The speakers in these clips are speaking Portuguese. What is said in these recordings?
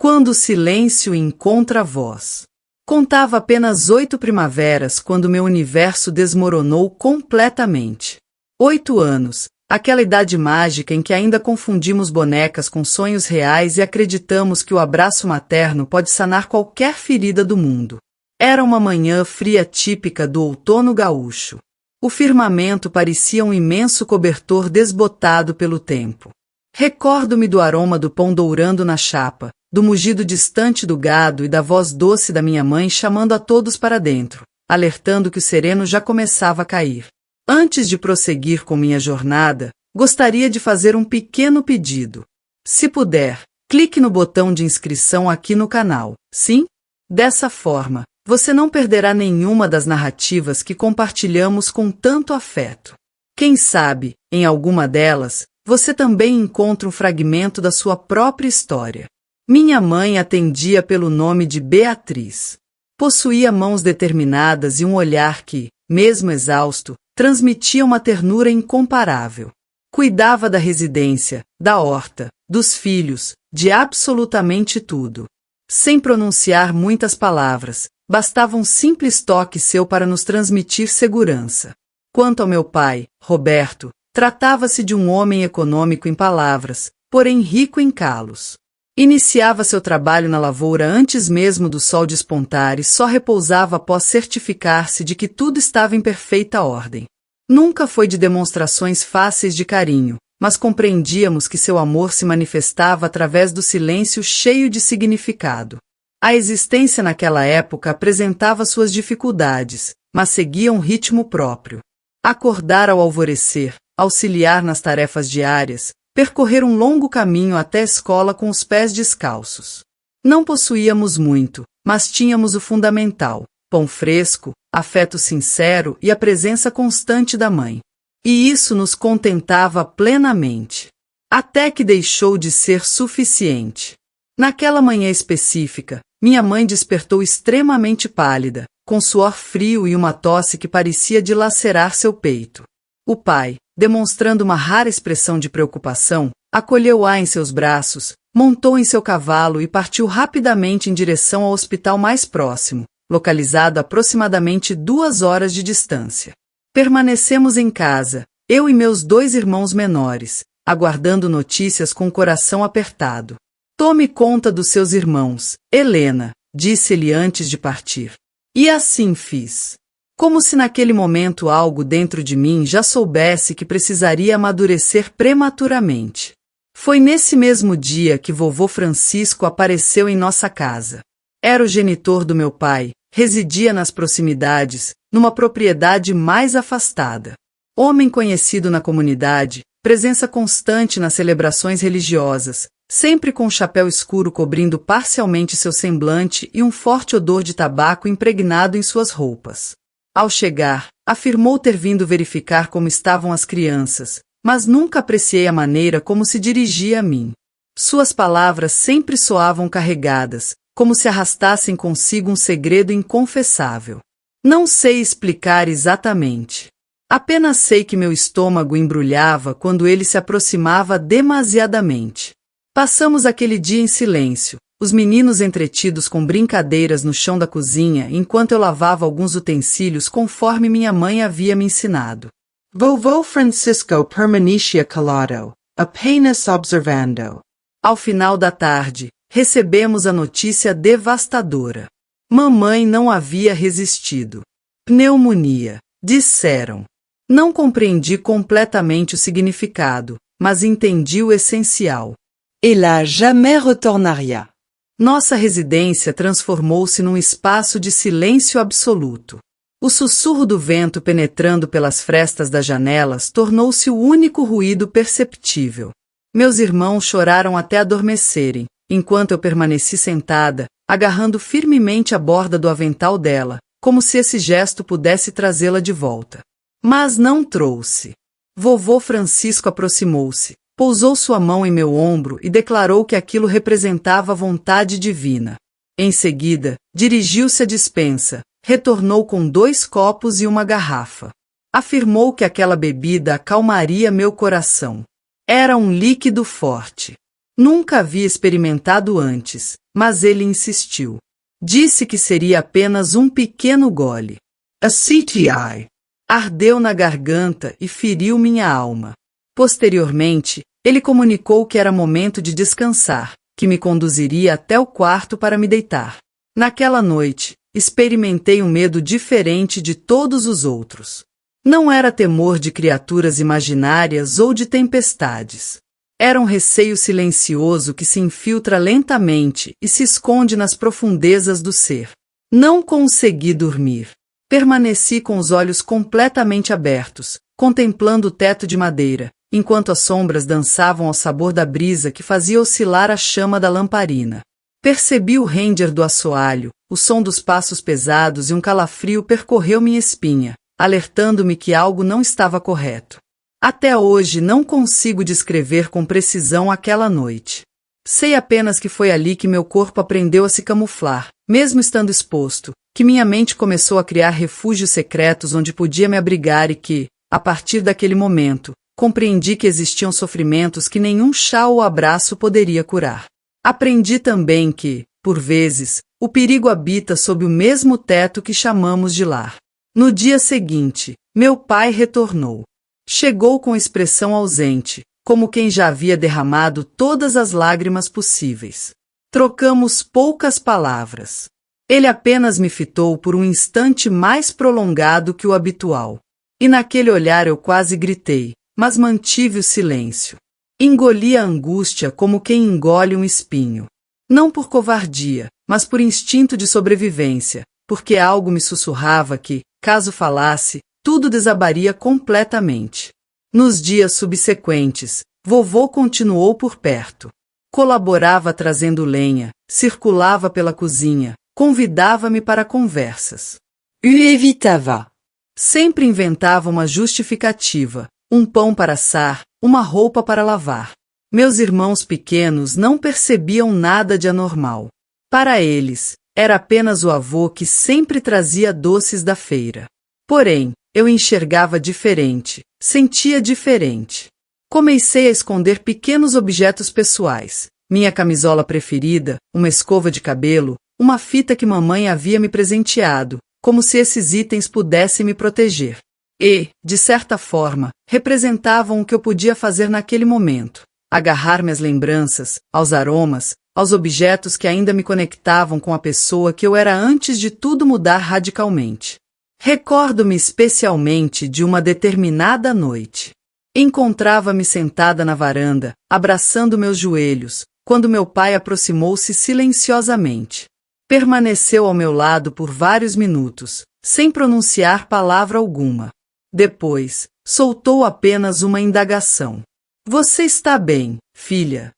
Quando o silêncio encontra voz. Contava apenas 8 primaveras quando meu universo desmoronou completamente. 8 anos, aquela idade mágica em que ainda confundimos bonecas com sonhos reais e acreditamos que o abraço materno pode sanar qualquer ferida do mundo. Era uma manhã fria típica do outono gaúcho. O firmamento parecia um imenso cobertor desbotado pelo tempo. Recordo-me do aroma do pão dourando na chapa, do mugido distante do gado e da voz doce da minha mãe chamando a todos para dentro, alertando que o sereno já começava a cair. Antes de prosseguir com minha jornada, gostaria de fazer um pequeno pedido. Se puder, clique no botão de inscrição aqui no canal, sim? Dessa forma, você não perderá nenhuma das narrativas que compartilhamos com tanto afeto. Quem sabe, em alguma delas, você também encontra um fragmento da sua própria história. Minha mãe atendia pelo nome de Beatriz. Possuía mãos determinadas e um olhar que, mesmo exausto, transmitia uma ternura incomparável. Cuidava da residência, da horta, dos filhos, de absolutamente tudo. Sem pronunciar muitas palavras, bastava um simples toque seu para nos transmitir segurança. Quanto ao meu pai, Roberto, tratava-se de um homem econômico em palavras, porém rico em calos. Iniciava seu trabalho na lavoura antes mesmo do sol despontar e só repousava após certificar-se de que tudo estava em perfeita ordem. Nunca foi de demonstrações fáceis de carinho, mas compreendíamos que seu amor se manifestava através do silêncio cheio de significado. A existência naquela época apresentava suas dificuldades, mas seguia um ritmo próprio. Acordar ao alvorecer, auxiliar nas tarefas diárias, percorrer um longo caminho até a escola com os pés descalços. Não possuíamos muito, mas tínhamos o fundamental: pão fresco, afeto sincero e a presença constante da mãe. E isso nos contentava plenamente. Até que deixou de ser suficiente. Naquela manhã específica, minha mãe despertou extremamente pálida, com suor frio e uma tosse que parecia dilacerar seu peito. O pai, demonstrando uma rara expressão de preocupação, acolheu-a em seus braços, montou em seu cavalo e partiu rapidamente em direção ao hospital mais próximo, localizado a aproximadamente 2 horas de distância. Permanecemos em casa, eu e meus 2 irmãos menores, aguardando notícias com o coração apertado. Tome conta dos seus irmãos, Helena, disse-lhe antes de partir. E assim fiz. Como se naquele momento algo dentro de mim já soubesse que precisaria amadurecer prematuramente. Foi nesse mesmo dia que vovô Francisco apareceu em nossa casa. Era o genitor do meu pai, residia nas proximidades, numa propriedade mais afastada. Homem conhecido na comunidade, presença constante nas celebrações religiosas, sempre com um chapéu escuro cobrindo parcialmente seu semblante e um forte odor de tabaco impregnado em suas roupas. Ao chegar, afirmou ter vindo verificar como estavam as crianças, mas nunca apreciei a maneira como se dirigia a mim. Suas palavras sempre soavam carregadas, como se arrastassem consigo um segredo inconfessável. Não sei explicar exatamente. Apenas sei que meu estômago embrulhava quando ele se aproximava demasiadamente. Passamos aquele dia em silêncio, os meninos entretidos com brincadeiras no chão da cozinha enquanto eu lavava alguns utensílios conforme minha mãe havia me ensinado. Vovô Francisco permanecia calado, apenas observando. Ao final da tarde, recebemos a notícia devastadora. Mamãe não havia resistido. Pneumonia, disseram. Não compreendi completamente o significado, mas entendi o essencial. Ela jamais retournaria. Nossa residência transformou-se num espaço de silêncio absoluto. O sussurro do vento penetrando pelas frestas das janelas tornou-se o único ruído perceptível. Meus irmãos choraram até adormecerem, enquanto eu permaneci sentada, agarrando firmemente a borda do avental dela, como se esse gesto pudesse trazê-la de volta. Mas não trouxe. Vovô Francisco aproximou-se, pousou sua mão em meu ombro e declarou que aquilo representava a vontade divina. Em seguida, dirigiu-se à despensa, retornou com 2 copos e uma garrafa. Afirmou que aquela bebida acalmaria meu coração. Era um líquido forte. Nunca havia experimentado antes, mas ele insistiu. Disse que seria apenas um pequeno gole. A CTI. Ardeu na garganta e feriu minha alma. Posteriormente, ele comunicou que era momento de descansar, que me conduziria até o quarto para me deitar. Naquela noite, experimentei um medo diferente de todos os outros. Não era temor de criaturas imaginárias ou de tempestades. Era um receio silencioso que se infiltra lentamente e se esconde nas profundezas do ser. Não consegui dormir. Permaneci com os olhos completamente abertos, contemplando o teto de madeira, enquanto as sombras dançavam ao sabor da brisa que fazia oscilar a chama da lamparina. Percebi o render do assoalho, o som dos passos pesados e um calafrio percorreu minha espinha, alertando-me que algo não estava correto. Até hoje não consigo descrever com precisão aquela noite. Sei apenas que foi ali que meu corpo aprendeu a se camuflar, mesmo estando exposto, que minha mente começou a criar refúgios secretos onde podia me abrigar e que, a partir daquele momento, compreendi que existiam sofrimentos que nenhum chá ou abraço poderia curar. Aprendi também que, por vezes, o perigo habita sob o mesmo teto que chamamos de lar. No dia seguinte, meu pai retornou. Chegou com expressão ausente, como quem já havia derramado todas as lágrimas possíveis. Trocamos poucas palavras. Ele apenas me fitou por um instante mais prolongado que o habitual. E naquele olhar eu quase gritei, mas mantive o silêncio. Engoli a angústia como quem engole um espinho. Não por covardia, mas por instinto de sobrevivência, porque algo me sussurrava que, caso falasse, tudo desabaria completamente. Nos dias subsequentes, vovô continuou por perto. Colaborava trazendo lenha, circulava pela cozinha, convidava-me para conversas. Evitava. Sempre inventava uma justificativa, um pão para assar, uma roupa para lavar. Meus irmãos pequenos não percebiam nada de anormal. Para eles, era apenas o avô que sempre trazia doces da feira. Porém, eu enxergava diferente, sentia diferente. Comecei a esconder pequenos objetos pessoais, minha camisola preferida, uma escova de cabelo, uma fita que mamãe havia me presenteado, como se esses itens pudessem me proteger. E, de certa forma, representavam o que eu podia fazer naquele momento. Agarrar-me às lembranças, aos aromas, aos objetos que ainda me conectavam com a pessoa que eu era antes de tudo mudar radicalmente. Recordo-me especialmente de uma determinada noite. Encontrava-me sentada na varanda, abraçando meus joelhos, quando meu pai aproximou-se silenciosamente. Permaneceu ao meu lado por vários minutos, sem pronunciar palavra alguma. Depois, soltou apenas uma indagação. Você está bem, filha?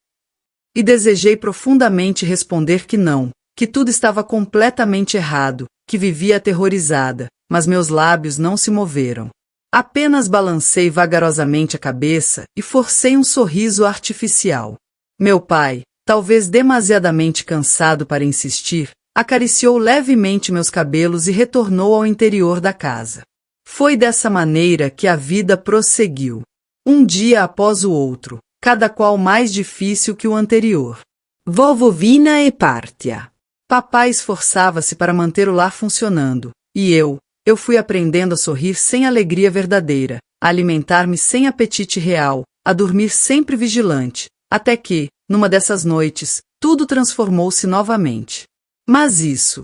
E desejei profundamente responder que não, que tudo estava completamente errado, que vivia aterrorizada, mas meus lábios não se moveram. Apenas balancei vagarosamente a cabeça e forcei um sorriso artificial. Meu pai, talvez demasiadamente cansado para insistir, acariciou levemente meus cabelos e retornou ao interior da casa. Foi dessa maneira que a vida prosseguiu. Um dia após o outro, cada qual mais difícil que o anterior. Vovovina e partia. Papai esforçava-se para manter o lar funcionando, e eu fui aprendendo a sorrir sem alegria verdadeira, a alimentar-me sem apetite real, a dormir sempre vigilante, até que, numa dessas noites, tudo transformou-se novamente. Mas isso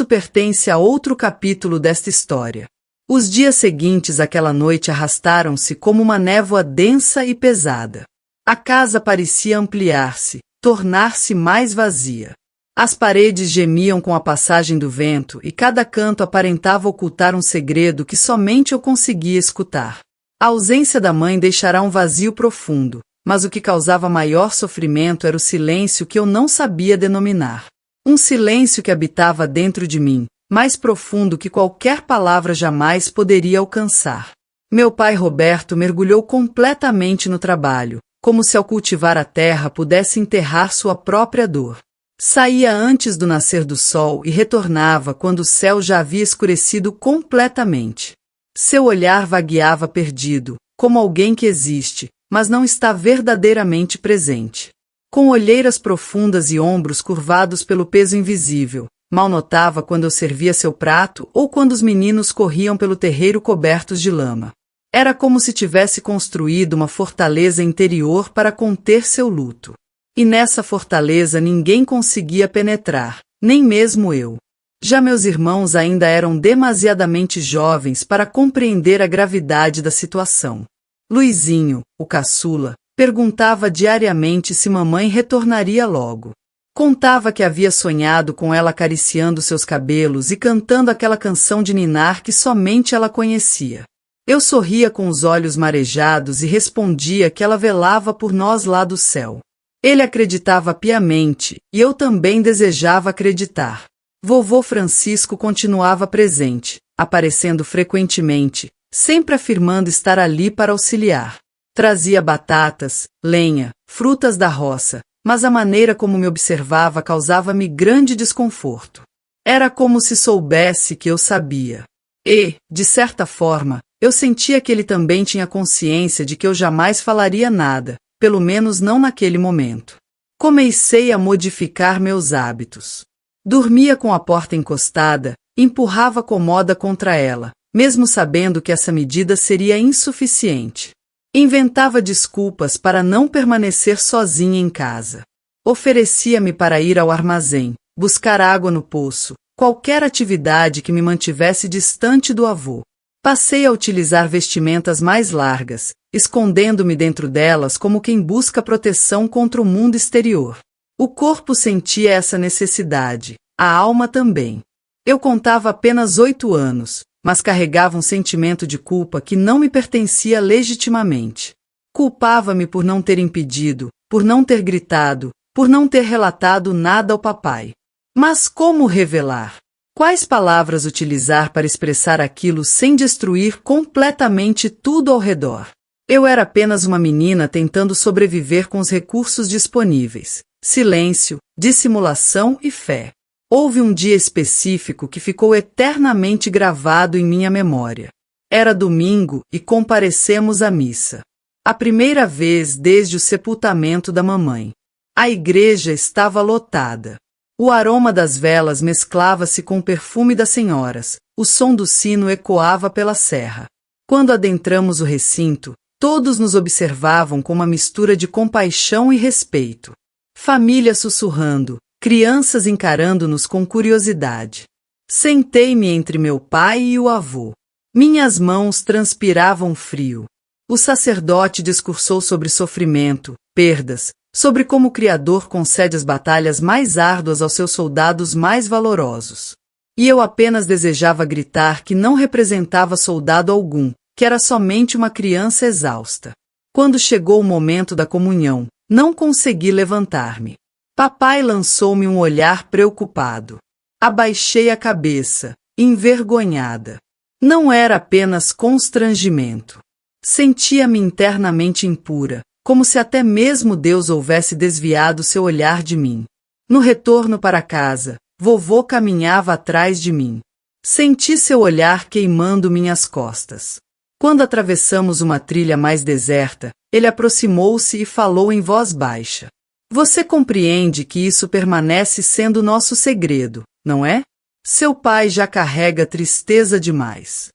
pertence a outro capítulo desta história. Os dias seguintes àquela noite arrastaram-se como uma névoa densa e pesada. A casa parecia ampliar-se, tornar-se mais vazia. As paredes gemiam com a passagem do vento e cada canto aparentava ocultar um segredo que somente eu conseguia escutar. A ausência da mãe deixará um vazio profundo, mas o que causava maior sofrimento era o silêncio que eu não sabia denominar. Um silêncio que habitava dentro de mim, mais profundo que qualquer palavra jamais poderia alcançar. Meu pai Roberto mergulhou completamente no trabalho, como se ao cultivar a terra pudesse enterrar sua própria dor. Saía antes do nascer do sol e retornava quando o céu já havia escurecido completamente. Seu olhar vagueava perdido, como alguém que existe, mas não está verdadeiramente presente. Com olheiras profundas e ombros curvados pelo peso invisível, mal notava quando eu servia seu prato ou quando os meninos corriam pelo terreiro cobertos de lama. Era como se tivesse construído uma fortaleza interior para conter seu luto. E nessa fortaleza ninguém conseguia penetrar, nem mesmo eu. Já meus irmãos ainda eram demasiadamente jovens para compreender a gravidade da situação. Luizinho, o caçula, perguntava diariamente se mamãe retornaria logo. Contava que havia sonhado com ela acariciando seus cabelos e cantando aquela canção de ninar que somente ela conhecia. Eu sorria com os olhos marejados e respondia que ela velava por nós lá do céu. Ele acreditava piamente, e eu também desejava acreditar. Vovô Francisco continuava presente, aparecendo frequentemente, sempre afirmando estar ali para auxiliar. Trazia batatas, lenha, frutas da roça, mas a maneira como me observava causava-me grande desconforto. Era como se soubesse que eu sabia. E, de certa forma, eu sentia que ele também tinha consciência de que eu jamais falaria nada, pelo menos não naquele momento. Comecei a modificar meus hábitos. Dormia com a porta encostada, empurrava a comoda contra ela, mesmo sabendo que essa medida seria insuficiente. Inventava desculpas para não permanecer sozinha em casa. Oferecia-me para ir ao armazém, buscar água no poço, qualquer atividade que me mantivesse distante do avô. Passei a utilizar vestimentas mais largas, escondendo-me dentro delas como quem busca proteção contra o mundo exterior. O corpo sentia essa necessidade, a alma também. Eu contava apenas 8 anos, mas carregava um sentimento de culpa que não me pertencia legitimamente. Culpava-me por não ter impedido, por não ter gritado, por não ter relatado nada ao papai. Mas como revelar? Quais palavras utilizar para expressar aquilo sem destruir completamente tudo ao redor? Eu era apenas uma menina tentando sobreviver com os recursos disponíveis. Silêncio, dissimulação e fé. Houve um dia específico que ficou eternamente gravado em minha memória. Era domingo e comparecemos à missa. A primeira vez desde o sepultamento da mamãe. A igreja estava lotada. O aroma das velas mesclava-se com o perfume das senhoras, o som do sino ecoava pela serra. Quando adentramos o recinto, todos nos observavam com uma mistura de compaixão e respeito. Família sussurrando, crianças encarando-nos com curiosidade. Sentei-me entre meu pai e o avô. Minhas mãos transpiravam frio. O sacerdote discursou sobre sofrimento, perdas, sobre como o Criador concede as batalhas mais árduas aos seus soldados mais valorosos. E eu apenas desejava gritar que não representava soldado algum, que era somente uma criança exausta. Quando chegou o momento da comunhão, não consegui levantar-me. Papai lançou-me um olhar preocupado. Abaixei a cabeça, envergonhada. Não era apenas constrangimento. Sentia-me internamente impura, como se até mesmo Deus houvesse desviado seu olhar de mim. No retorno para casa, vovô caminhava atrás de mim. Senti seu olhar queimando minhas costas. Quando atravessamos uma trilha mais deserta, ele aproximou-se e falou em voz baixa. Você compreende que isso permanece sendo nosso segredo, não é? Seu pai já carrega tristeza demais.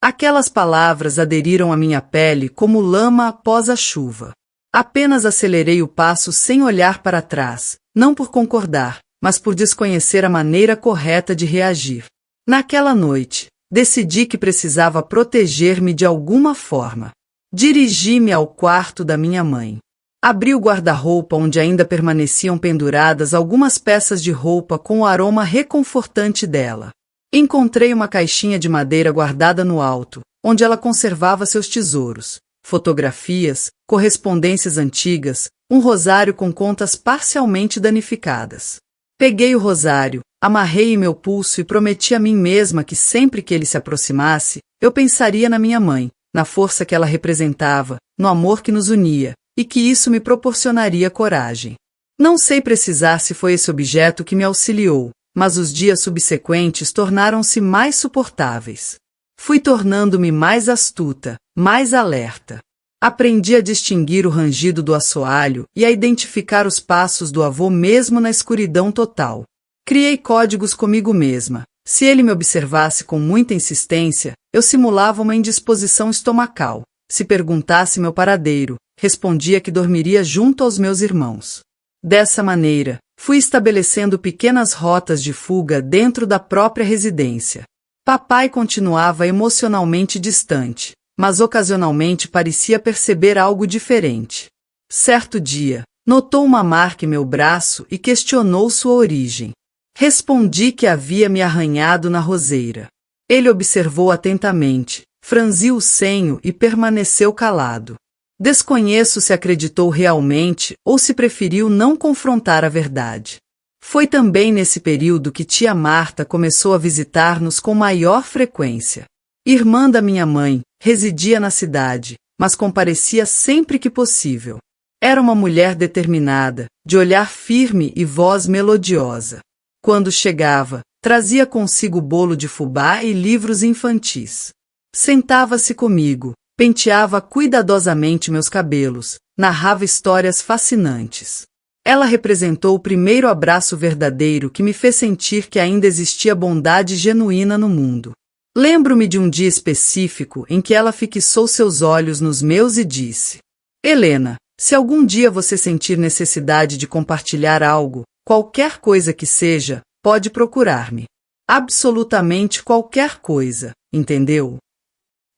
Aquelas palavras aderiram à minha pele como lama após a chuva. Apenas acelerei o passo sem olhar para trás, não por concordar, mas por desconhecer a maneira correta de reagir. Naquela noite, decidi que precisava proteger-me de alguma forma. Dirigi-me ao quarto da minha mãe. Abri o guarda-roupa onde ainda permaneciam penduradas algumas peças de roupa com o aroma reconfortante dela. Encontrei uma caixinha de madeira guardada no alto, onde ela conservava seus tesouros, fotografias, correspondências antigas, um rosário com contas parcialmente danificadas. Peguei o rosário, amarrei em meu pulso e prometi a mim mesma que sempre que ele se aproximasse, eu pensaria na minha mãe, na força que ela representava, no amor que nos unia, e que isso me proporcionaria coragem. Não sei precisar se foi esse objeto que me auxiliou, mas os dias subsequentes tornaram-se mais suportáveis. Fui tornando-me mais astuta, mais alerta. Aprendi a distinguir o rangido do assoalho e a identificar os passos do avô mesmo na escuridão total. Criei códigos comigo mesma. Se ele me observasse com muita insistência, eu simulava uma indisposição estomacal. Se perguntasse meu paradeiro, respondia que dormiria junto aos meus irmãos. Dessa maneira, fui estabelecendo pequenas rotas de fuga dentro da própria residência. Papai continuava emocionalmente distante, mas ocasionalmente parecia perceber algo diferente. Certo dia, notou uma marca em meu braço e questionou sua origem. Respondi que havia me arranhado na roseira. Ele observou atentamente, franziu o senho e permaneceu calado. Desconheço se acreditou realmente ou se preferiu não confrontar a verdade. Foi também nesse período que tia Marta começou a visitar-nos com maior frequência. Irmã da minha mãe, residia na cidade, mas comparecia sempre que possível. Era uma mulher determinada, de olhar firme e voz melodiosa. Quando chegava, trazia consigo bolo de fubá e livros infantis. Sentava-se comigo, penteava cuidadosamente meus cabelos, narrava histórias fascinantes. Ela representou o primeiro abraço verdadeiro que me fez sentir que ainda existia bondade genuína no mundo. Lembro-me de um dia específico em que ela fixou seus olhos nos meus e disse: Helena, se algum dia você sentir necessidade de compartilhar algo, qualquer coisa que seja, pode procurar-me. Absolutamente qualquer coisa, entendeu?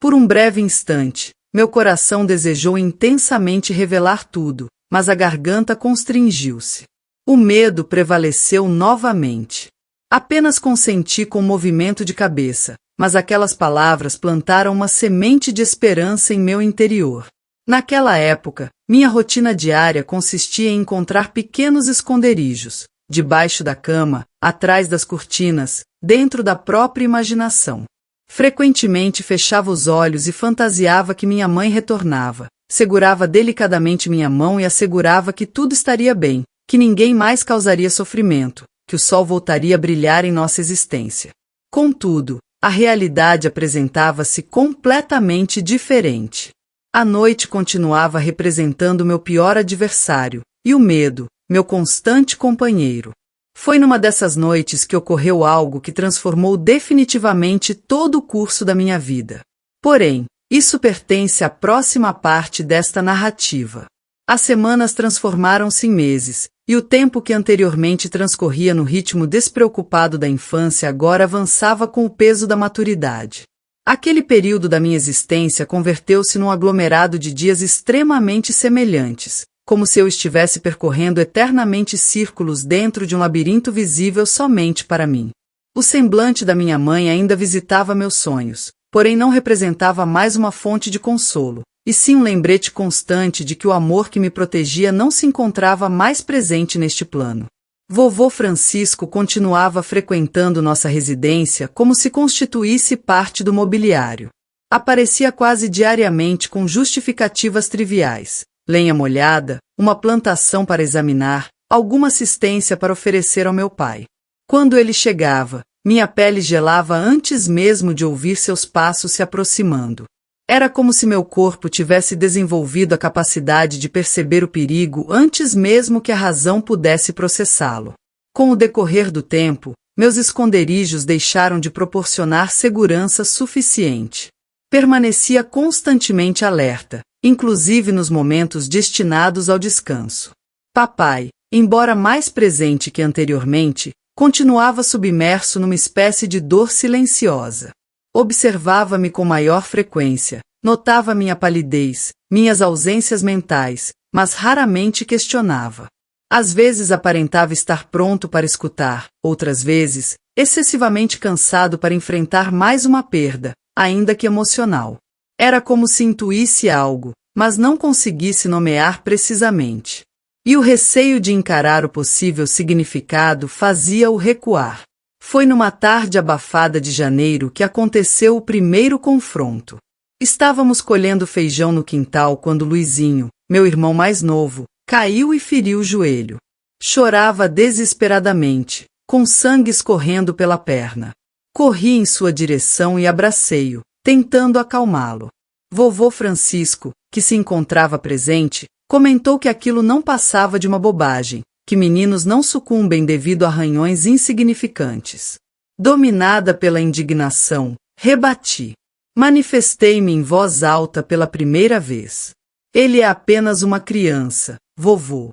Por um breve instante, meu coração desejou intensamente revelar tudo, mas a garganta constringiu-se. O medo prevaleceu novamente. Apenas consenti com um movimento de cabeça, mas aquelas palavras plantaram uma semente de esperança em meu interior. Naquela época, minha rotina diária consistia em encontrar pequenos esconderijos, debaixo da cama, atrás das cortinas, dentro da própria imaginação. Frequentemente fechava os olhos e fantasiava que minha mãe retornava, segurava delicadamente minha mão e assegurava que tudo estaria bem, que ninguém mais causaria sofrimento, que o sol voltaria a brilhar em nossa existência. Contudo, a realidade apresentava-se completamente diferente. A noite continuava representando meu pior adversário, e o medo, meu constante companheiro. Foi numa dessas noites que ocorreu algo que transformou definitivamente todo o curso da minha vida. Porém, isso pertence à próxima parte desta narrativa. As semanas transformaram-se em meses, e o tempo que anteriormente transcorria no ritmo despreocupado da infância agora avançava com o peso da maturidade. Aquele período da minha existência converteu-se num aglomerado de dias extremamente semelhantes, como se eu estivesse percorrendo eternamente círculos dentro de um labirinto visível somente para mim. O semblante da minha mãe ainda visitava meus sonhos, porém não representava mais uma fonte de consolo, e sim um lembrete constante de que o amor que me protegia não se encontrava mais presente neste plano. Vovô Francisco continuava frequentando nossa residência como se constituísse parte do mobiliário. Aparecia quase diariamente com justificativas triviais: lenha molhada, uma plantação para examinar, alguma assistência para oferecer ao meu pai. Quando ele chegava, minha pele gelava antes mesmo de ouvir seus passos se aproximando. Era como se meu corpo tivesse desenvolvido a capacidade de perceber o perigo antes mesmo que a razão pudesse processá-lo. Com o decorrer do tempo, meus esconderijos deixaram de proporcionar segurança suficiente. Permanecia constantemente alerta, inclusive nos momentos destinados ao descanso. Papai, embora mais presente que anteriormente, continuava submerso numa espécie de dor silenciosa. Observava-me com maior frequência, notava minha palidez, minhas ausências mentais, mas raramente questionava. Às vezes aparentava estar pronto para escutar, outras vezes, excessivamente cansado para enfrentar mais uma perda, ainda que emocional. Era como se intuísse algo, mas não conseguisse nomear precisamente. E o receio de encarar o possível significado fazia-o recuar. Foi numa tarde abafada de janeiro que aconteceu o primeiro confronto. Estávamos colhendo feijão no quintal quando Luizinho, meu irmão mais novo, caiu e feriu o joelho. Chorava desesperadamente, com sangue escorrendo pela perna. Corri em sua direção e abracei-o, tentando acalmá-lo. Vovô Francisco, que se encontrava presente, comentou que aquilo não passava de uma bobagem, que meninos não sucumbem devido a arranhões insignificantes. Dominada pela indignação, rebati. Manifestei-me em voz alta pela primeira vez. Ele é apenas uma criança, vovô.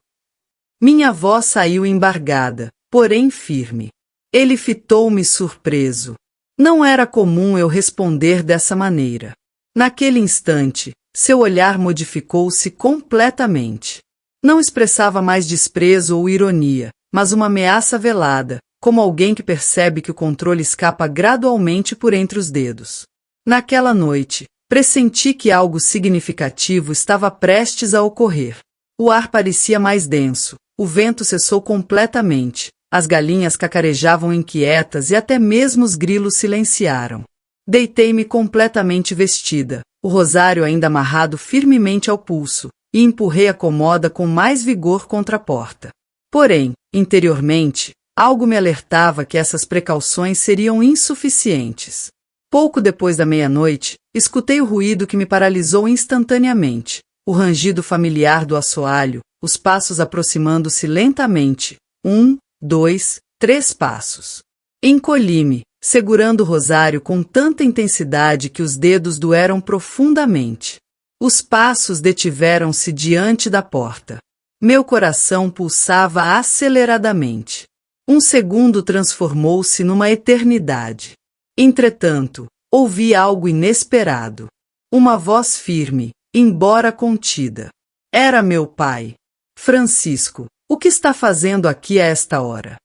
Minha voz saiu embargada, porém firme. Ele fitou-me surpreso. Não era comum eu responder dessa maneira. Naquele instante, seu olhar modificou-se completamente. Não expressava mais desprezo ou ironia, mas uma ameaça velada, como alguém que percebe que o controle escapa gradualmente por entre os dedos. Naquela noite, pressenti que algo significativo estava prestes a ocorrer. O ar parecia mais denso, o vento cessou completamente, as galinhas cacarejavam inquietas e até mesmo os grilos silenciaram. Deitei-me completamente vestida, o rosário ainda amarrado firmemente ao pulso, e empurrei a comoda com mais vigor contra a porta. Porém, interiormente, algo me alertava que essas precauções seriam insuficientes. Pouco depois da meia-noite, escutei o ruído que me paralisou instantaneamente, o rangido familiar do assoalho, os passos aproximando-se lentamente, 1, 2, 3 passos. Encolhi-me, segurando o rosário com tanta intensidade que os dedos doeram profundamente. Os passos detiveram-se diante da porta. Meu coração pulsava aceleradamente. Um segundo transformou-se numa eternidade. Entretanto, ouvi algo inesperado. Uma voz firme, embora contida. Era meu pai. Francisco, o que está fazendo aqui a esta hora?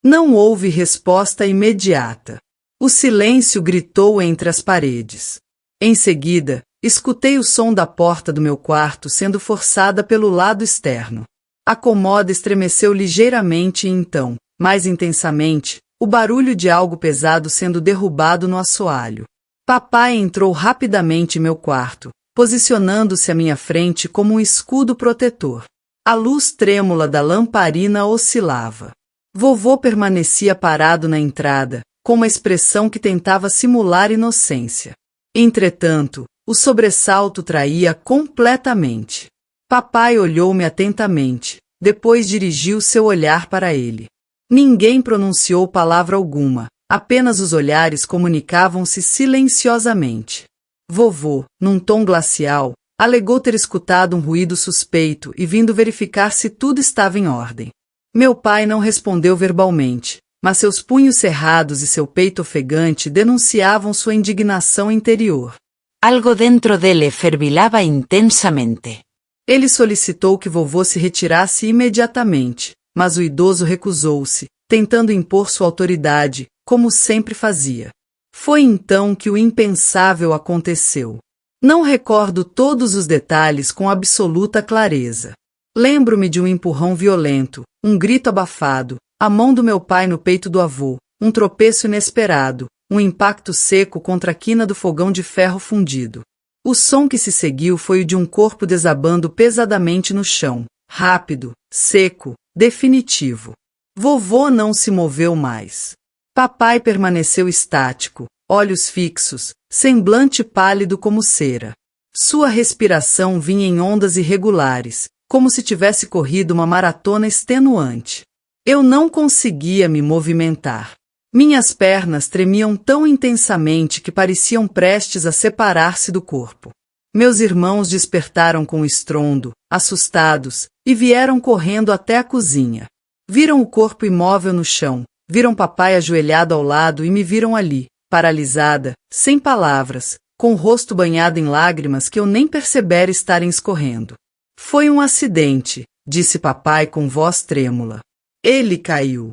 Não houve resposta imediata. O silêncio gritou entre as paredes. Em seguida, escutei o som da porta do meu quarto sendo forçada pelo lado externo. A comoda estremeceu ligeiramente e então, mais intensamente, o barulho de algo pesado sendo derrubado no assoalho. Papai entrou rapidamente em meu quarto, posicionando-se à minha frente como um escudo protetor. A luz trêmula da lamparina oscilava. Vovô permanecia parado na entrada, com uma expressão que tentava simular inocência. Entretanto, o sobressalto traía completamente. Papai olhou-me atentamente, depois dirigiu seu olhar para ele. Ninguém pronunciou palavra alguma, apenas os olhares comunicavam-se silenciosamente. Vovô, num tom glacial, alegou ter escutado um ruído suspeito e vindo verificar se tudo estava em ordem. Meu pai não respondeu verbalmente, mas seus punhos cerrados e seu peito ofegante denunciavam sua indignação interior. Algo dentro dele fervilhava intensamente. Ele solicitou que vovô se retirasse imediatamente, mas o idoso recusou-se, tentando impor sua autoridade, como sempre fazia. Foi então que o impensável aconteceu. Não recordo todos os detalhes com absoluta clareza. Lembro-me de um empurrão violento, um grito abafado, a mão do meu pai no peito do avô, um tropeço inesperado, um impacto seco contra a quina do fogão de ferro fundido. O som que se seguiu foi o de um corpo desabando pesadamente no chão, rápido, seco, definitivo. Vovô não se moveu mais. Papai permaneceu estático, olhos fixos, semblante pálido como cera. Sua respiração vinha em ondas irregulares, como se tivesse corrido uma maratona extenuante. Eu não conseguia me movimentar. Minhas pernas tremiam tão intensamente que pareciam prestes a separar-se do corpo. Meus irmãos despertaram com estrondo, assustados, e vieram correndo até a cozinha. Viram o corpo imóvel no chão, viram papai ajoelhado ao lado e me viram ali, paralisada, sem palavras, com o rosto banhado em lágrimas que eu nem percebera estarem escorrendo. Foi um acidente, disse papai com voz trêmula. Ele caiu.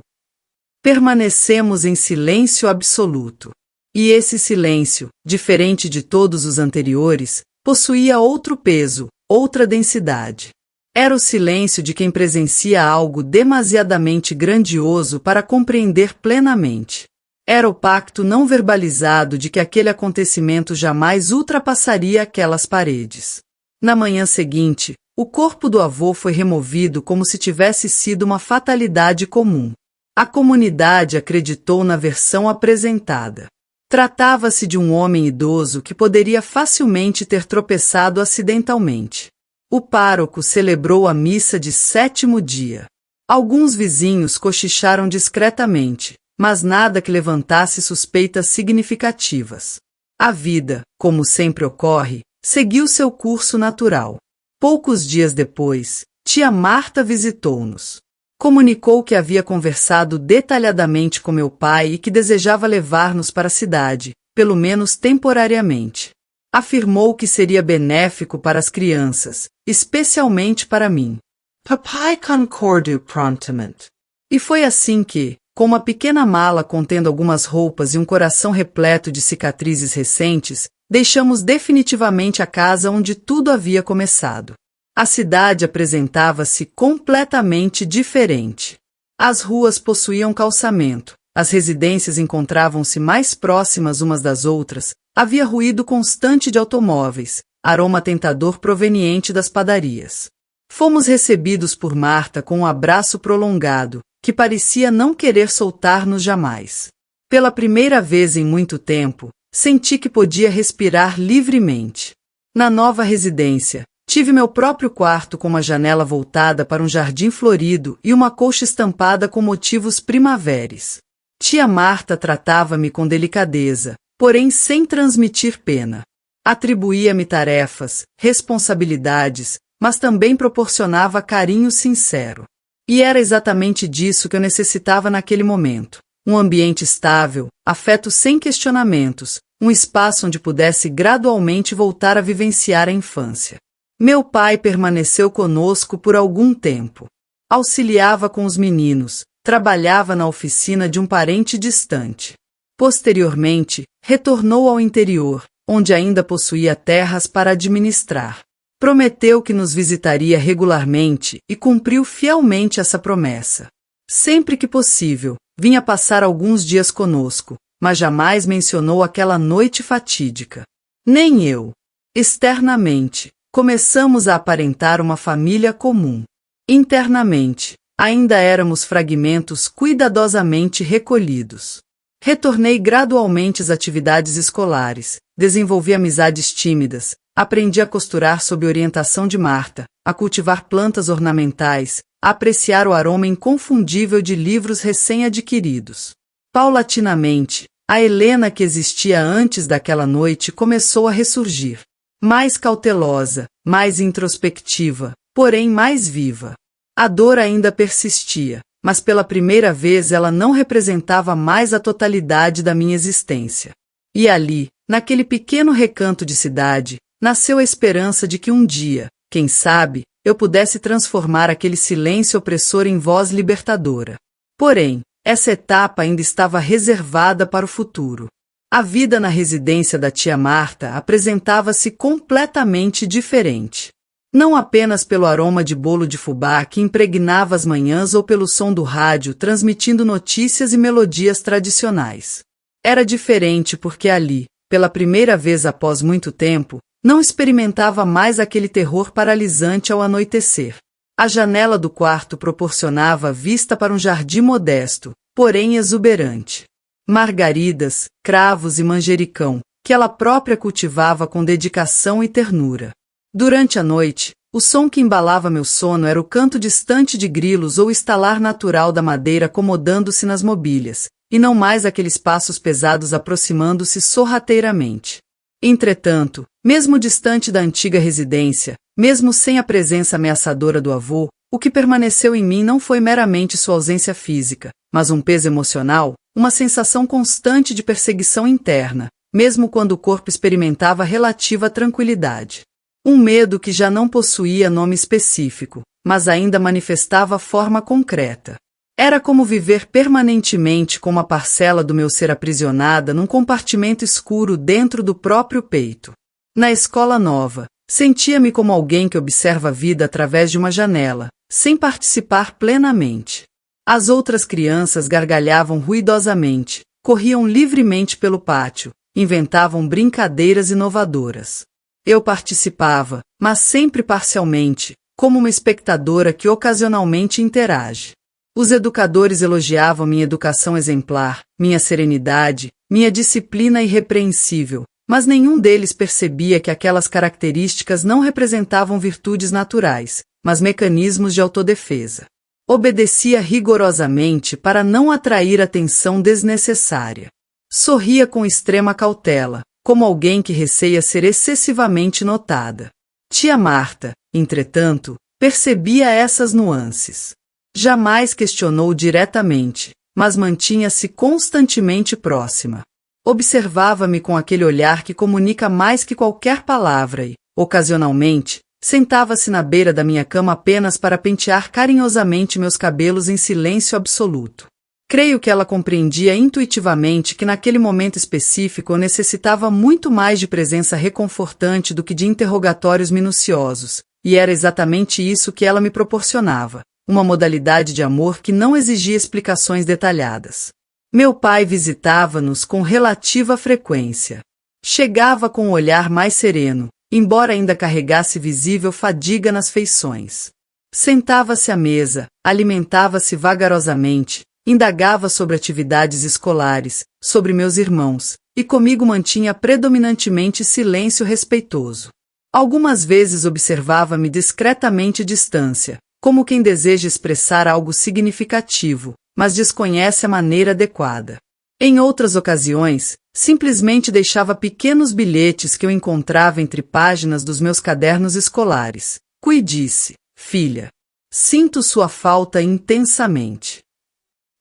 Permanecemos em silêncio absoluto. E esse silêncio, diferente de todos os anteriores, possuía outro peso, outra densidade. Era o silêncio de quem presencia algo demasiadamente grandioso para compreender plenamente. Era o pacto não verbalizado de que aquele acontecimento jamais ultrapassaria aquelas paredes. Na manhã seguinte, o corpo do avô foi removido como se tivesse sido uma fatalidade comum. A comunidade acreditou na versão apresentada. Tratava-se de um homem idoso que poderia facilmente ter tropeçado acidentalmente. O pároco celebrou a missa de 7º dia. Alguns vizinhos cochicharam discretamente, mas nada que levantasse suspeitas significativas. A vida, como sempre ocorre, seguiu seu curso natural. Poucos dias depois, tia Marta visitou-nos. Comunicou que havia conversado detalhadamente com meu pai e que desejava levar-nos para a cidade, pelo menos temporariamente. Afirmou que seria benéfico para as crianças, especialmente para mim. Papai concordou prontamente. E foi assim que, com uma pequena mala contendo algumas roupas e um coração repleto de cicatrizes recentes, deixamos definitivamente a casa onde tudo havia começado. A cidade apresentava-se completamente diferente. As ruas possuíam calçamento, as residências encontravam-se mais próximas umas das outras, havia ruído constante de automóveis, aroma tentador proveniente das padarias. Fomos recebidos por Marta com um abraço prolongado, que parecia não querer soltar-nos jamais. Pela primeira vez em muito tempo, senti que podia respirar livremente. Na nova residência, tive meu próprio quarto com uma janela voltada para um jardim florido e uma colcha estampada com motivos primaveris. Tia Marta tratava-me com delicadeza, porém sem transmitir pena. Atribuía-me tarefas, responsabilidades, mas também proporcionava carinho sincero. E era exatamente disso que eu necessitava naquele momento. Um ambiente estável, afeto sem questionamentos, um espaço onde pudesse gradualmente voltar a vivenciar a infância. Meu pai permaneceu conosco por algum tempo. Auxiliava com os meninos, trabalhava na oficina de um parente distante. Posteriormente, retornou ao interior, onde ainda possuía terras para administrar. Prometeu que nos visitaria regularmente e cumpriu fielmente essa promessa. Sempre que possível, vinha passar alguns dias conosco, mas jamais mencionou aquela noite fatídica. Nem eu. Externamente, começamos a aparentar uma família comum. Internamente, ainda éramos fragmentos cuidadosamente recolhidos. Retornei gradualmente às atividades escolares, desenvolvi amizades tímidas, aprendi a costurar sob orientação de Marta, a cultivar plantas ornamentais, a apreciar o aroma inconfundível de livros recém-adquiridos. Paulatinamente, a Helena que existia antes daquela noite começou a ressurgir. Mais cautelosa, mais introspectiva, porém mais viva. A dor ainda persistia, mas pela primeira vez ela não representava mais a totalidade da minha existência. E ali, naquele pequeno recanto de cidade, nasceu a esperança de que um dia, quem sabe, eu pudesse transformar aquele silêncio opressor em voz libertadora. Porém, essa etapa ainda estava reservada para o futuro. A vida na residência da tia Marta apresentava-se completamente diferente. Não apenas pelo aroma de bolo de fubá que impregnava as manhãs ou pelo som do rádio transmitindo notícias e melodias tradicionais. Era diferente porque ali, pela primeira vez após muito tempo, não experimentava mais aquele terror paralisante ao anoitecer. A janela do quarto proporcionava vista para um jardim modesto, porém exuberante. Margaridas, cravos e manjericão, que ela própria cultivava com dedicação e ternura. Durante a noite, o som que embalava meu sono era o canto distante de grilos ou o estalar natural da madeira acomodando-se nas mobílias, e não mais aqueles passos pesados aproximando-se sorrateiramente. Entretanto, mesmo distante da antiga residência, mesmo sem a presença ameaçadora do avô, o que permaneceu em mim não foi meramente sua ausência física, mas um peso emocional, uma sensação constante de perseguição interna, mesmo quando o corpo experimentava relativa tranquilidade. Um medo que já não possuía nome específico, mas ainda manifestava forma concreta. Era como viver permanentemente com uma parcela do meu ser aprisionada num compartimento escuro dentro do próprio peito. Na escola nova, sentia-me como alguém que observa a vida através de uma janela, sem participar plenamente. As outras crianças gargalhavam ruidosamente, corriam livremente pelo pátio, inventavam brincadeiras inovadoras. Eu participava, mas sempre parcialmente, como uma espectadora que ocasionalmente interage. Os educadores elogiavam minha educação exemplar, minha serenidade, minha disciplina irrepreensível, mas nenhum deles percebia que aquelas características não representavam virtudes naturais, mas mecanismos de autodefesa. Obedecia rigorosamente para não atrair atenção desnecessária. Sorria com extrema cautela, como alguém que receia ser excessivamente notada. Tia Marta, entretanto, percebia essas nuances. Jamais questionou diretamente, mas mantinha-se constantemente próxima. Observava-me com aquele olhar que comunica mais que qualquer palavra e, ocasionalmente, sentava-se na beira da minha cama apenas para pentear carinhosamente meus cabelos em silêncio absoluto. Creio que ela compreendia intuitivamente que naquele momento específico eu necessitava muito mais de presença reconfortante do que de interrogatórios minuciosos, e era exatamente isso que ela me proporcionava, uma modalidade de amor que não exigia explicações detalhadas. Meu pai visitava-nos com relativa frequência. Chegava com um olhar mais sereno, embora ainda carregasse visível fadiga nas feições. Sentava-se à mesa, alimentava-se vagarosamente, indagava sobre atividades escolares, sobre meus irmãos, e comigo mantinha predominantemente silêncio respeitoso. Algumas vezes observava-me discretamente à distância, como quem deseja expressar algo significativo, mas desconhece a maneira adequada. Em outras ocasiões, simplesmente deixava pequenos bilhetes que eu encontrava entre páginas dos meus cadernos escolares. Disse, filha. Sinto sua falta intensamente.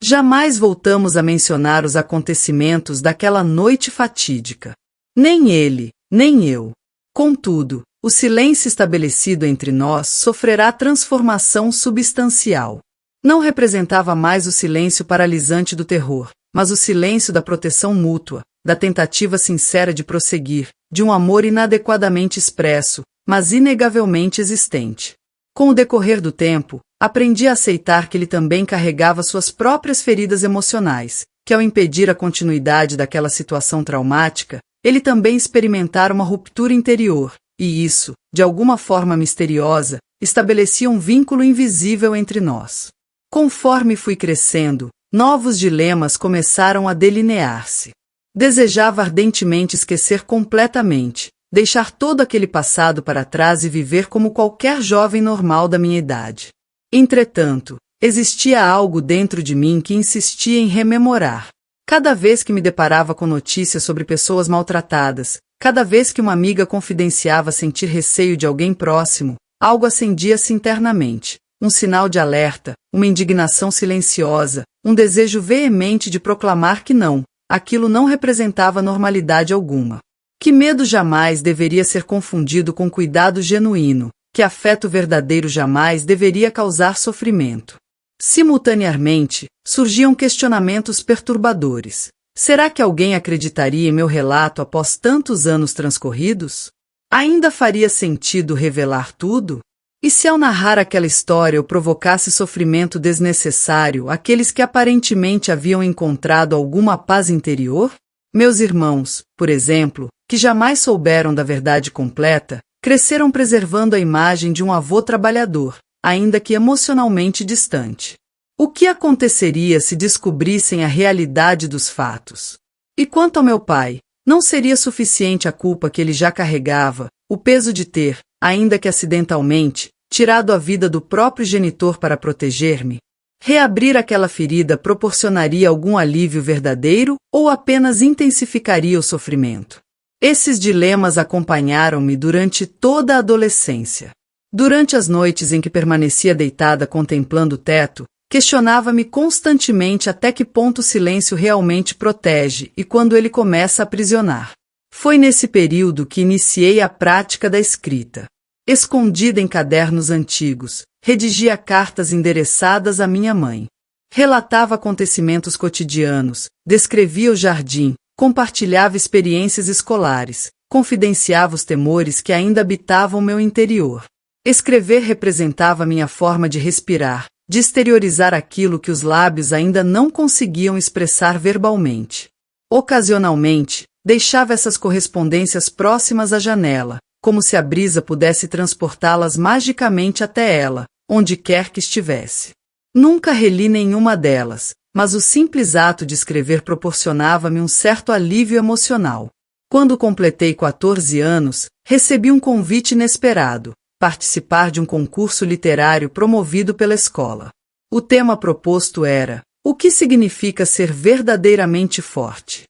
Jamais voltamos a mencionar os acontecimentos daquela noite fatídica. Nem ele, nem eu. Contudo, o silêncio estabelecido entre nós sofrerá transformação substancial. Não representava mais o silêncio paralisante do terror, mas o silêncio da proteção mútua, da tentativa sincera de prosseguir, de um amor inadequadamente expresso, mas inegavelmente existente. Com o decorrer do tempo, aprendi a aceitar que ele também carregava suas próprias feridas emocionais, que ao impedir a continuidade daquela situação traumática, ele também experimentara uma ruptura interior, e isso, de alguma forma misteriosa, estabelecia um vínculo invisível entre nós. Conforme fui crescendo, novos dilemas começaram a delinear-se. Desejava ardentemente esquecer completamente, deixar todo aquele passado para trás e viver como qualquer jovem normal da minha idade. Entretanto, existia algo dentro de mim que insistia em rememorar. Cada vez que me deparava com notícias sobre pessoas maltratadas, cada vez que uma amiga confidenciava sentir receio de alguém próximo, algo acendia-se internamente. Um sinal de alerta, uma indignação silenciosa, um desejo veemente de proclamar que não, aquilo não representava normalidade alguma. Que medo jamais deveria ser confundido com cuidado genuíno, que afeto verdadeiro jamais deveria causar sofrimento. Simultaneamente, surgiam questionamentos perturbadores. Será que alguém acreditaria em meu relato após tantos anos transcorridos? Ainda faria sentido revelar tudo? E se ao narrar aquela história eu provocasse sofrimento desnecessário àqueles que aparentemente haviam encontrado alguma paz interior? Meus irmãos, por exemplo, que jamais souberam da verdade completa, cresceram preservando a imagem de um avô trabalhador, ainda que emocionalmente distante. O que aconteceria se descobrissem a realidade dos fatos? E quanto ao meu pai, não seria suficiente a culpa que ele já carregava, o peso de ter, ainda que acidentalmente, tirado a vida do próprio genitor para proteger-me? Reabrir aquela ferida proporcionaria algum alívio verdadeiro ou apenas intensificaria o sofrimento? Esses dilemas acompanharam-me durante toda a adolescência. Durante as noites em que permanecia deitada contemplando o teto, questionava-me constantemente até que ponto o silêncio realmente protege e quando ele começa a aprisionar. Foi nesse período que iniciei a prática da escrita. Escondida em cadernos antigos, redigia cartas endereçadas à minha mãe. Relatava acontecimentos cotidianos, descrevia o jardim, compartilhava experiências escolares, confidenciava os temores que ainda habitavam meu interior. Escrever representava minha forma de respirar, de exteriorizar aquilo que os lábios ainda não conseguiam expressar verbalmente. Ocasionalmente, deixava essas correspondências próximas à janela, como se a brisa pudesse transportá-las magicamente até ela, onde quer que estivesse. Nunca reli nenhuma delas, mas o simples ato de escrever proporcionava-me um certo alívio emocional. Quando completei 14 anos, recebi um convite inesperado: participar de um concurso literário promovido pela escola. O tema proposto era: o que significa ser verdadeiramente forte?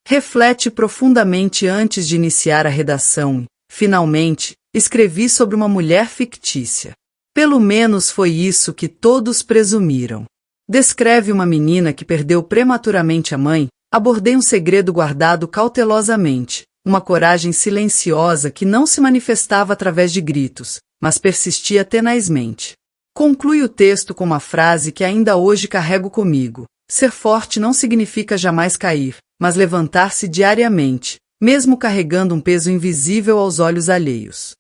Reflete profundamente antes de iniciar a redação e, finalmente, escrevi sobre uma mulher fictícia. Pelo menos foi isso que todos presumiram. Descreve uma menina que perdeu prematuramente a mãe. Abordei um segredo guardado cautelosamente, uma coragem silenciosa que não se manifestava através de gritos, mas persistia tenazmente. Conclui o texto com uma frase que ainda hoje carrego comigo: ser forte não significa jamais cair, mas levantar-se diariamente, mesmo carregando um peso invisível aos olhos alheios.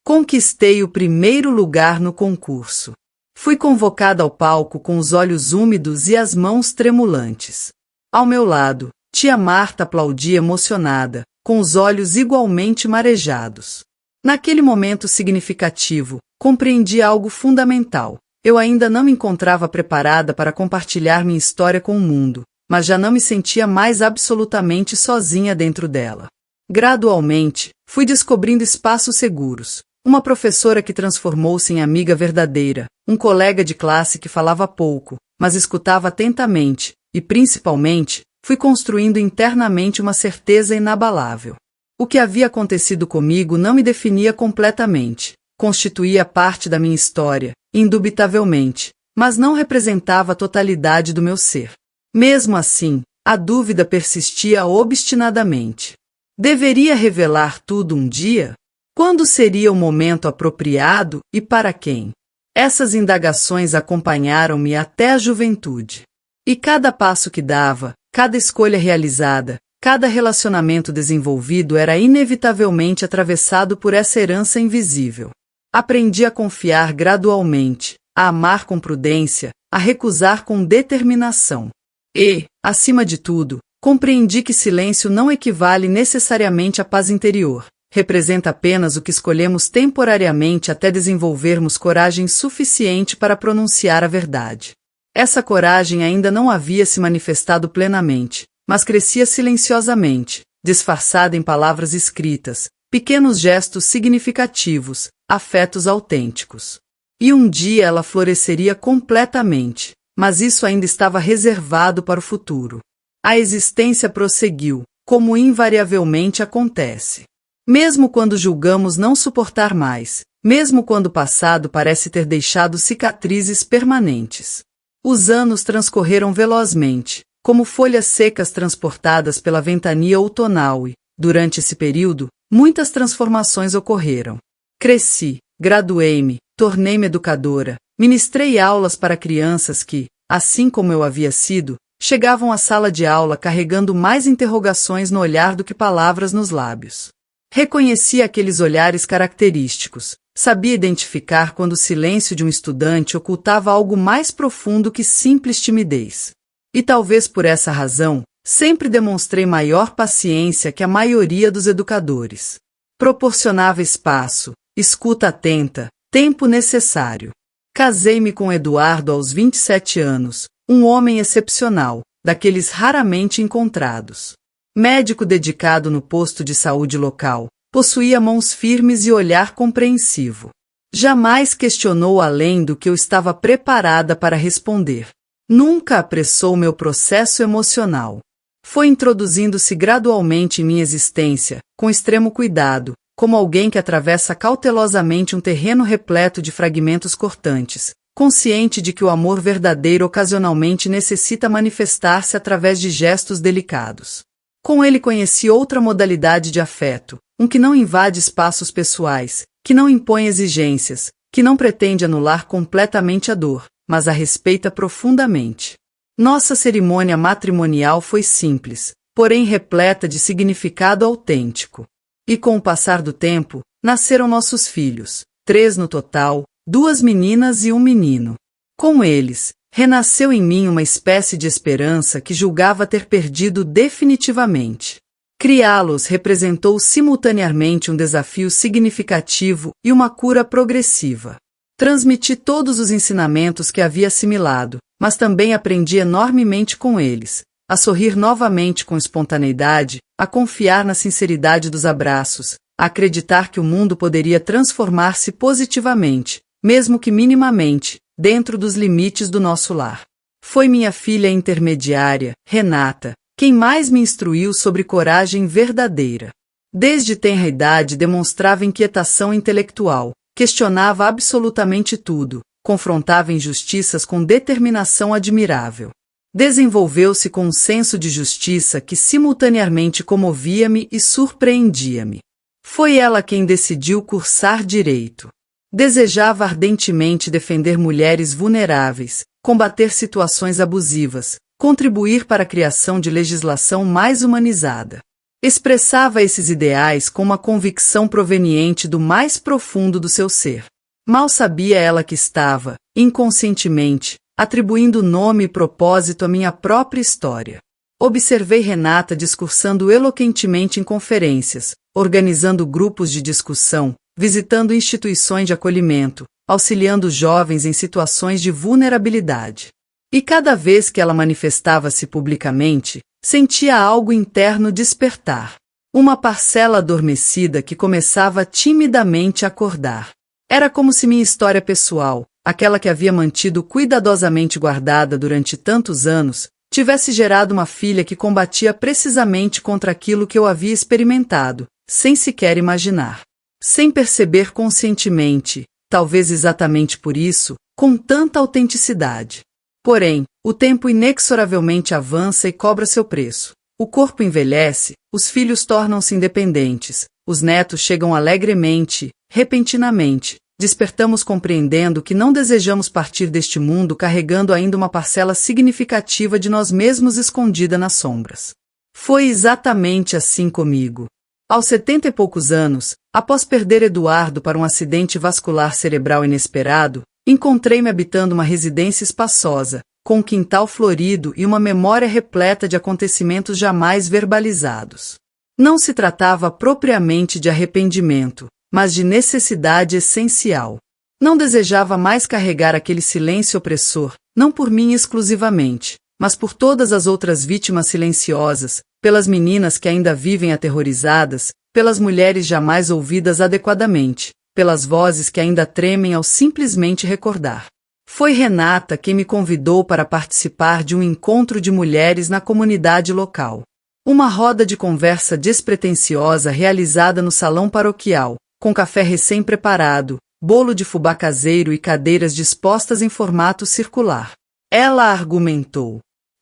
Conquistei o primeiro lugar no concurso. Fui convocada ao palco com os olhos úmidos e as mãos tremulantes. Ao meu lado, tia Marta aplaudia emocionada, com os olhos igualmente marejados. Naquele momento significativo, compreendi algo fundamental. Eu ainda não me encontrava preparada para compartilhar minha história com o mundo, mas já não me sentia mais absolutamente sozinha dentro dela. Gradualmente, fui descobrindo espaços seguros. Uma professora que transformou-se em amiga verdadeira, um colega de classe que falava pouco, mas escutava atentamente, e, principalmente, fui construindo internamente uma certeza inabalável. O que havia acontecido comigo não me definia completamente, constituía parte da minha história, indubitavelmente, mas não representava a totalidade do meu ser. Mesmo assim, a dúvida persistia obstinadamente. Deveria revelar tudo um dia? Quando seria o momento apropriado e para quem? Essas indagações acompanharam-me até a juventude. E cada passo que dava, cada escolha realizada, cada relacionamento desenvolvido era inevitavelmente atravessado por essa herança invisível. Aprendi a confiar gradualmente, a amar com prudência, a recusar com determinação. E, acima de tudo, compreendi que silêncio não equivale necessariamente à paz interior. Representa apenas o que escolhemos temporariamente até desenvolvermos coragem suficiente para pronunciar a verdade. Essa coragem ainda não havia se manifestado plenamente, mas crescia silenciosamente, disfarçada em palavras escritas, pequenos gestos significativos, afetos autênticos. E um dia ela floresceria completamente, mas isso ainda estava reservado para o futuro. A existência prosseguiu, como invariavelmente acontece. Mesmo quando julgamos não suportar mais, mesmo quando o passado parece ter deixado cicatrizes permanentes. Os anos transcorreram velozmente, como folhas secas transportadas pela ventania outonal e, durante esse período, muitas transformações ocorreram. Cresci, graduei-me, tornei-me educadora, ministrei aulas para crianças que, assim como eu havia sido, chegavam à sala de aula carregando mais interrogações no olhar do que palavras nos lábios. Reconhecia aqueles olhares característicos, sabia identificar quando o silêncio de um estudante ocultava algo mais profundo que simples timidez. E talvez por essa razão, sempre demonstrei maior paciência que a maioria dos educadores. Proporcionava espaço, escuta atenta, tempo necessário. Casei-me com Eduardo aos 27 anos, um homem excepcional, daqueles raramente encontrados. Médico dedicado no posto de saúde local, possuía mãos firmes e olhar compreensivo. Jamais questionou além do que eu estava preparada para responder. Nunca apressou meu processo emocional. Foi introduzindo-se gradualmente em minha existência, com extremo cuidado, como alguém que atravessa cautelosamente um terreno repleto de fragmentos cortantes, consciente de que o amor verdadeiro ocasionalmente necessita manifestar-se através de gestos delicados. Com ele conheci outra modalidade de afeto, um que não invade espaços pessoais, que não impõe exigências, que não pretende anular completamente a dor, mas a respeita profundamente. Nossa cerimônia matrimonial foi simples, porém repleta de significado autêntico. E com o passar do tempo, nasceram nossos filhos, 3 no total, 2 meninas e um menino. Com eles, renasceu em mim uma espécie de esperança que julgava ter perdido definitivamente. Criá-los representou simultaneamente um desafio significativo e uma cura progressiva. Transmiti todos os ensinamentos que havia assimilado, mas também aprendi enormemente com eles, a sorrir novamente com espontaneidade, a confiar na sinceridade dos abraços, a acreditar que o mundo poderia transformar-se positivamente, mesmo que minimamente, dentro dos limites do nosso lar. Foi minha filha intermediária, Renata, quem mais me instruiu sobre coragem verdadeira. Desde tenra idade demonstrava inquietação intelectual, questionava absolutamente tudo, confrontava injustiças com determinação admirável. Desenvolveu-se com um senso de justiça que simultaneamente comovia-me e surpreendia-me. Foi ela quem decidiu cursar direito. Desejava ardentemente defender mulheres vulneráveis, combater situações abusivas, contribuir para a criação de legislação mais humanizada. Expressava esses ideais com uma convicção proveniente do mais profundo do seu ser. Mal sabia ela que estava, inconscientemente, atribuindo nome e propósito à minha própria história. Observei Renata discursando eloquentemente em conferências, organizando grupos de discussão, visitando instituições de acolhimento, auxiliando jovens em situações de vulnerabilidade. E cada vez que ela manifestava-se publicamente, sentia algo interno despertar. Uma parcela adormecida que começava timidamente a acordar. Era como se minha história pessoal, aquela que havia mantido cuidadosamente guardada durante tantos anos, tivesse gerado uma filha que combatia precisamente contra aquilo que eu havia experimentado, sem sequer imaginar. Sem perceber conscientemente, talvez exatamente por isso, com tanta autenticidade. Porém, o tempo inexoravelmente avança e cobra seu preço. O corpo envelhece, os filhos tornam-se independentes, os netos chegam alegremente, repentinamente. Despertamos compreendendo que não desejamos partir deste mundo carregando ainda uma parcela significativa de nós mesmos escondida nas sombras. Foi exatamente assim comigo. Aos 70 e poucos anos, após perder Eduardo para um acidente vascular cerebral inesperado, encontrei-me habitando uma residência espaçosa, com um quintal florido e uma memória repleta de acontecimentos jamais verbalizados. Não se tratava propriamente de arrependimento, mas de necessidade essencial. Não desejava mais carregar aquele silêncio opressor, não por mim exclusivamente, mas por todas as outras vítimas silenciosas, pelas meninas que ainda vivem aterrorizadas, pelas mulheres jamais ouvidas adequadamente, pelas vozes que ainda tremem ao simplesmente recordar. Foi Renata quem me convidou para participar de um encontro de mulheres na comunidade local. Uma roda de conversa despretensiosa realizada no salão paroquial, com café recém-preparado, bolo de fubá caseiro e cadeiras dispostas em formato circular. Ela argumentou.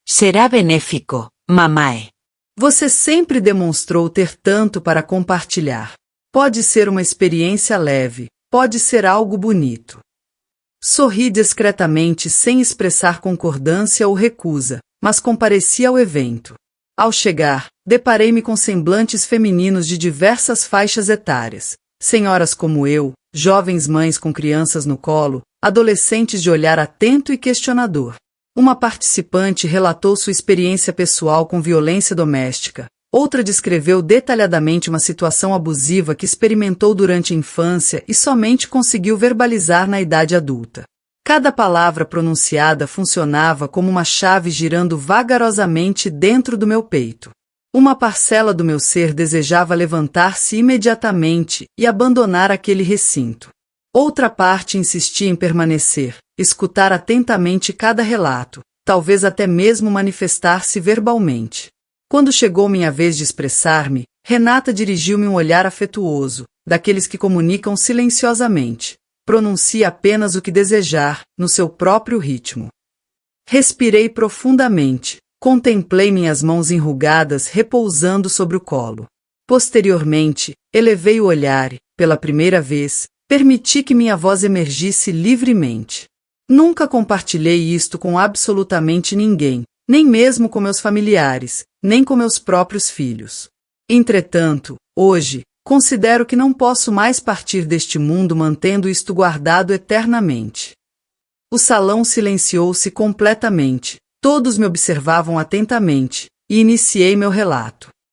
Será benéfico, mamãe. Você sempre demonstrou ter tanto para compartilhar. Pode ser uma experiência leve, pode ser algo bonito. Sorri discretamente sem expressar concordância ou recusa, mas compareci ao evento. Ao chegar, deparei-me com semblantes femininos de diversas faixas etárias. Senhoras como eu, jovens mães com crianças no colo, adolescentes de olhar atento e questionador. Uma participante relatou sua experiência pessoal com violência doméstica. Outra descreveu detalhadamente uma situação abusiva que experimentou durante a infância e somente conseguiu verbalizar na idade adulta. Cada palavra pronunciada funcionava como uma chave girando vagarosamente dentro do meu peito. Uma parcela do meu ser desejava levantar-se imediatamente e abandonar aquele recinto. Outra parte insistia em permanecer, escutar atentamente cada relato, talvez até mesmo manifestar-se verbalmente. Quando chegou minha vez de expressar-me, Renata dirigiu-me um olhar afetuoso, daqueles que comunicam silenciosamente. Pronuncie apenas o que desejar, no seu próprio ritmo. Respirei profundamente. Contemplei minhas mãos enrugadas repousando sobre o colo. Posteriormente, elevei o olhar e, pela primeira vez, permiti que minha voz emergisse livremente. Nunca compartilhei isto com absolutamente ninguém, nem mesmo com meus familiares, nem com meus próprios filhos. Entretanto, hoje, considero que não posso mais partir deste mundo mantendo isto guardado eternamente. O salão silenciou-se completamente. Todos me observavam atentamente, e iniciei meu relato.